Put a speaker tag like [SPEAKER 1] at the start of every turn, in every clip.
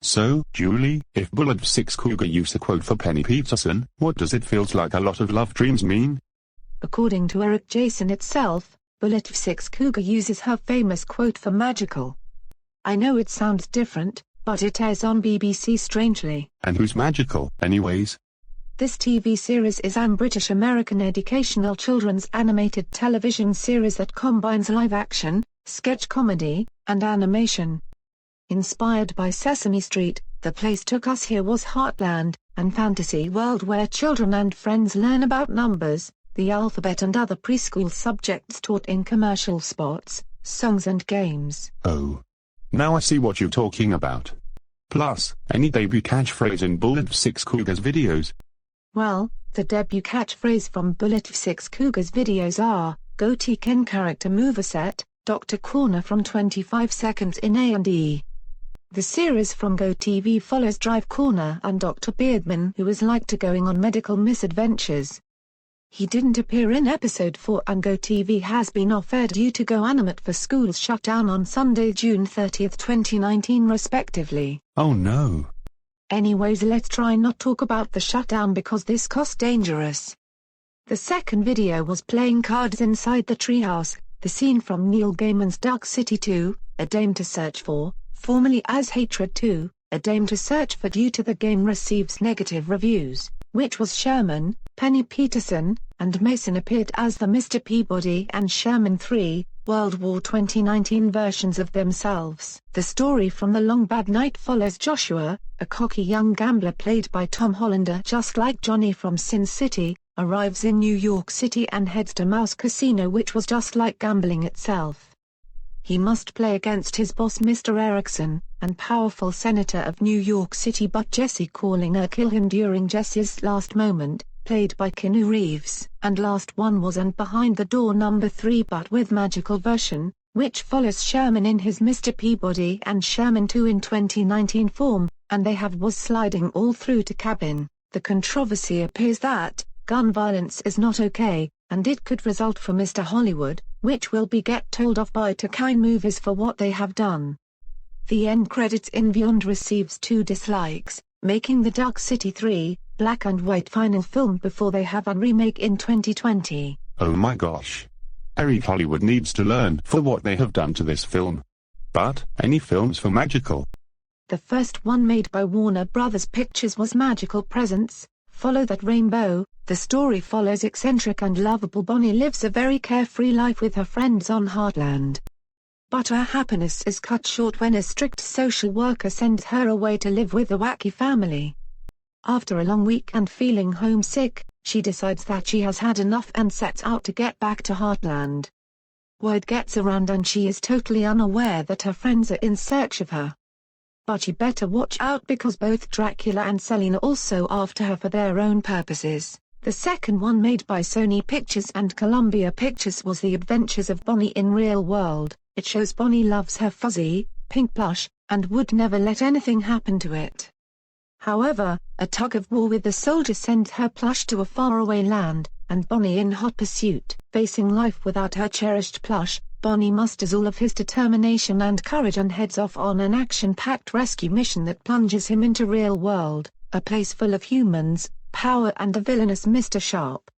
[SPEAKER 1] So, Julie, if Bullet 6 Cougar used a quote for Penny Peterson, what does it feels like a lot of love dreams mean?
[SPEAKER 2] According to Eric Jason itself, Bullet 6 Cougar uses her famous quote for magical. I know it sounds different, but it airs on BBC strangely.
[SPEAKER 1] And who's magical, anyways?
[SPEAKER 2] This TV series is an British-American educational children's animated television series that combines live-action, sketch comedy, and animation. Inspired by Sesame Street, The Place Took Us Here was Heartland, and fantasy world where children and friends learn about numbers, the alphabet and other preschool subjects taught in commercial spots, songs and games.
[SPEAKER 1] Oh. Now I see what you're talking about. Plus, any debut catchphrase in Bullet 6 Cougar's videos?
[SPEAKER 2] Well, the debut catchphrase from Bullet 6 Cougar's videos are, Go Tekken character moveset, Dr. Corner from 25 Seconds in A&E. The series from Go TV follows Drive Corner and Dr. Beardman, who is like to going on medical misadventures. He didn't appear in episode 4 and Go TV has been off-air due to Go Animate for Schools shut down on Sunday, June 30, 2019 respectively.
[SPEAKER 1] Oh no.
[SPEAKER 2] Anyways, let's try not talk about the shutdown because this cost dangerous. The second video was playing cards inside the treehouse, the scene from Neil Gaiman's Duck City 2, A Dame to Search For, formerly as Hatred 2, A Dame to Search For due to the game receives negative reviews, which was Sherman, Penny Peterson, and Mason appeared as the Mr. Peabody and Sherman 3, World War 2019 versions of themselves. The story from The Long Bad Night follows Joshua, a cocky young gambler played by Tom Hollander just like Johnny from Sin City, arrives in New York City and heads to Mouse Casino, which was just like gambling itself. He must play against his boss Mr. Erickson, and powerful senator of New York City, but Jesse calling her kill him during Jesse's last moment, played by Keanu Reeves. And last one was And Behind the Door number 3 but with magical version, which follows Sherman in his Mr. Peabody and Sherman 2 in 2019 form, and they have was sliding all through to cabin. The controversy appears that, gun violence is not okay, and it could result for Mr. Hollywood, which will be get told off by Tekken movies for what they have done. The end credits in Beyond receives 2 dislikes, making the Duck City 3, Black and White final film before they have a remake in 2020.
[SPEAKER 1] Oh my gosh. Eric Hollywood needs to learn for what they have done to this film. But, any films for magical?
[SPEAKER 2] The first one made by Warner Brothers Pictures was Magical Presents, Follow That Rainbow. The story follows eccentric and lovable Bonnie lives a very carefree life with her friends on Heartland. But her happiness is cut short when a strict social worker sends her away to live with a wacky family. After a long week and feeling homesick, she decides that she has had enough and sets out to get back to Heartland. Word gets around and she is totally unaware that her friends are in search of her. But she better watch out because both Dracula and Selene are also after her for their own purposes. The second one, made by Sony Pictures and Columbia Pictures, was The Adventures of Bonnie in Real World. It shows Bonnie loves her fuzzy, pink plush, and would never let anything happen to it. However, a tug-of-war with the soldier sends her plush to a faraway land, and Bonnie in hot pursuit. Facing life without her cherished plush, Bonnie musters all of his determination and courage and heads off on an action-packed rescue mission that plunges him into real world, a place full of humans, power and the villainous Mr. Sharp.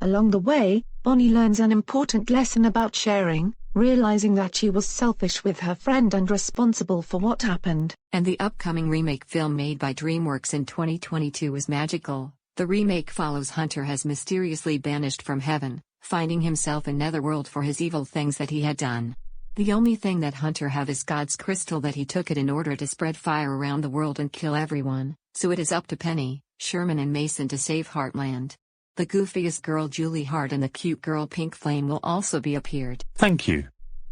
[SPEAKER 2] Along the way, Bonnie learns an important lesson about sharing, realizing that she was selfish with her friend and responsible for what happened.
[SPEAKER 3] And the upcoming remake film made by DreamWorks in 2022 is magical. The remake follows Hunter has mysteriously banished from heaven, finding himself in Netherworld for his evil things that he had done. The only thing that Hunter have is God's crystal that he took it in order to spread fire around the world and kill everyone, so it is up to Penny, Sherman and Mason to save Heartland. The goofiest girl Julie Hart and the cute girl Pink Flame will also be appeared.
[SPEAKER 1] Thank you.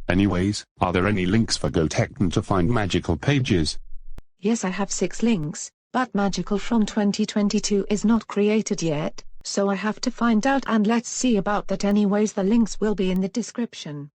[SPEAKER 1] Anyways, are there any links for Go Tekken to find magical pages?
[SPEAKER 2] Yes, I have 6 links, but Magical from 2022 is not created yet, so I have to find out, and let's see about that. Anyways, the links will be in the description.